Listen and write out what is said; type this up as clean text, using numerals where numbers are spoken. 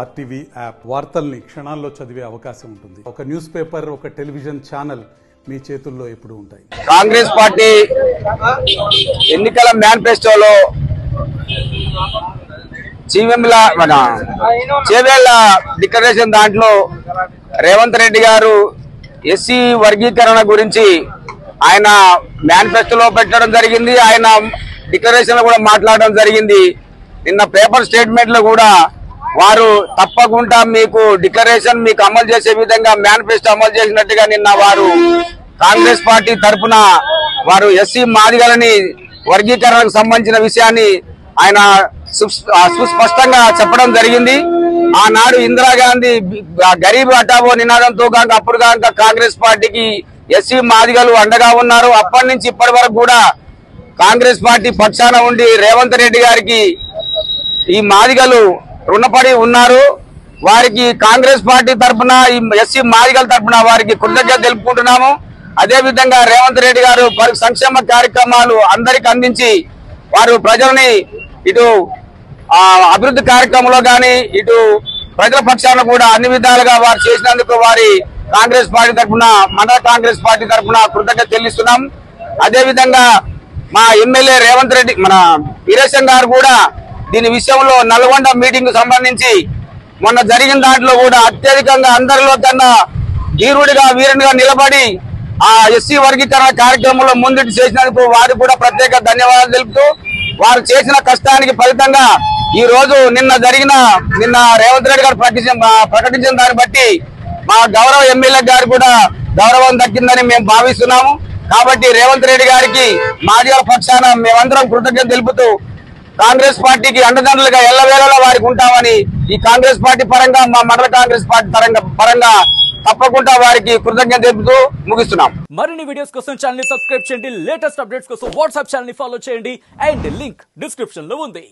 RTV app వార్తల్ని క్షణాల్లో చదివే అవకాశం ఉంటుంది. ఒక న్యూస్ పేపర్, ఒక టెలివిజన్ ఛానల్ మీ చేతుల్లో ఎప్పుడు ఉంటాయి. కాంగ్రెస్ పార్టీ ఎన్నికల మేనిఫెస్టోలో చేవేళ్ల డిక్లరేషన్ దాంట్లో రేవంత్ రెడ్డి గారు ఎస్సీ వర్గీకరణ గురించి ఆయన మేనిఫెస్టోలో పెట్టడం జరిగింది. ఆయన డిక్లరేషన్ లో కూడా మాట్లాడడం జరిగింది. నిన్న పేపర్ స్టేట్మెంట్ లో కూడా వారు తప్పకుండా మీకు డిక్లరేషన్ మీకు అమలు చేసే విధంగా మేనిఫెస్టో అమలు చేసినట్టుగా నిన్న వారు కాంగ్రెస్ పార్టీ తరఫున వారు ఎస్సీ మాదిగలని వర్గీకరణకు సంబంధించిన విషయాన్ని ఆయన సుస్పష్టంగా చెప్పడం జరిగింది. ఆనాడు ఇందిరాగాంధీ గరీబ్ హఠావో నినాదంతో కాక అప్పుడు కాక కాంగ్రెస్ పార్టీకి ఎస్సీ మాదిగలు అండగా ఉన్నారు. అప్పటి నుంచి ఇప్పటి వరకు కూడా కాంగ్రెస్ పార్టీ పక్షాన ఉండి రేవంత్ రెడ్డి గారికి ఈ మాదిగలు రుణపడి ఉన్నారు. వారికి కాంగ్రెస్ పార్టీ తరఫున ఈ ఎస్సీ మాదిగల తరఫున వారికి కృతజ్ఞత తెలుపుకుంటున్నాము. అదే విధంగా రేవంత్ రెడ్డి గారు సంక్షేమ కార్యక్రమాలు అందరికి అందించి వారు ప్రజల్ని ఇటు అభివృద్ధి కార్యక్రమంలో గాని ఇటు ప్రజల పక్షాన కూడా అన్ని విధాలుగా వారు చేసినందుకు వారి కాంగ్రెస్ పార్టీ తరఫున మండల కాంగ్రెస్ పార్టీ తరఫున కృతజ్ఞత చెల్లిస్తున్నాం. అదే విధంగా మా ఎమ్మెల్యే రేవంత్ రెడ్డి మన వీరేశం గారు కూడా దీని విషయంలో నల్గొండ మీటింగ్ సంబంధించి మొన్న జరిగిన దాంట్లో కూడా అత్యధికంగా అందరిలో కన్నా ధీరుడిగా వీరునిగా నిలబడి ఆ ఎస్సీ వర్గీకరణ కార్యక్రమంలో ముందుకు చేసినందుకు వారికి కూడా ప్రత్యేక ధన్యవాదాలు తెలుపుతూ వారు చేసిన కష్టానికి ఫలితంగా ఈ రోజు నిన్న రేవంత్ రెడ్డి గారు ప్రకటించిన దాన్ని బట్టి మా గౌరవ ఎమ్మెల్యే గారు కూడా గౌరవం దక్కిందని మేము భావిస్తున్నాము. కాబట్టి రేవంత్ రెడ్డి గారికి మాదిగల పక్షాన మేమందరం కృతజ్ఞత తెలుపుతూ కాంగ్రెస్ పార్టీకి అండదండలుగా ఎల్లవేళలా వారికి ఉంటామని ఈ కాంగ్రెస్ పార్టీ పరంగా మా మండల కాంగ్రెస్ పార్టీ పరంగా తప్పకుండా వారికి కృతజ్ఞత తెలుపుతూ ముగిస్తున్నాం. మరిన్ని వీడియోస్ కోసం ఛానల్ ని సబ్స్క్రైబ్ చేయండి. లేటెస్ట్ అప్డేట్స్ కోసం వాట్సాప్ ఛానల్ ని ఫాలో చేయండి. అండ్ లింక్ డిస్క్రిప్షన్ లో ఉంది.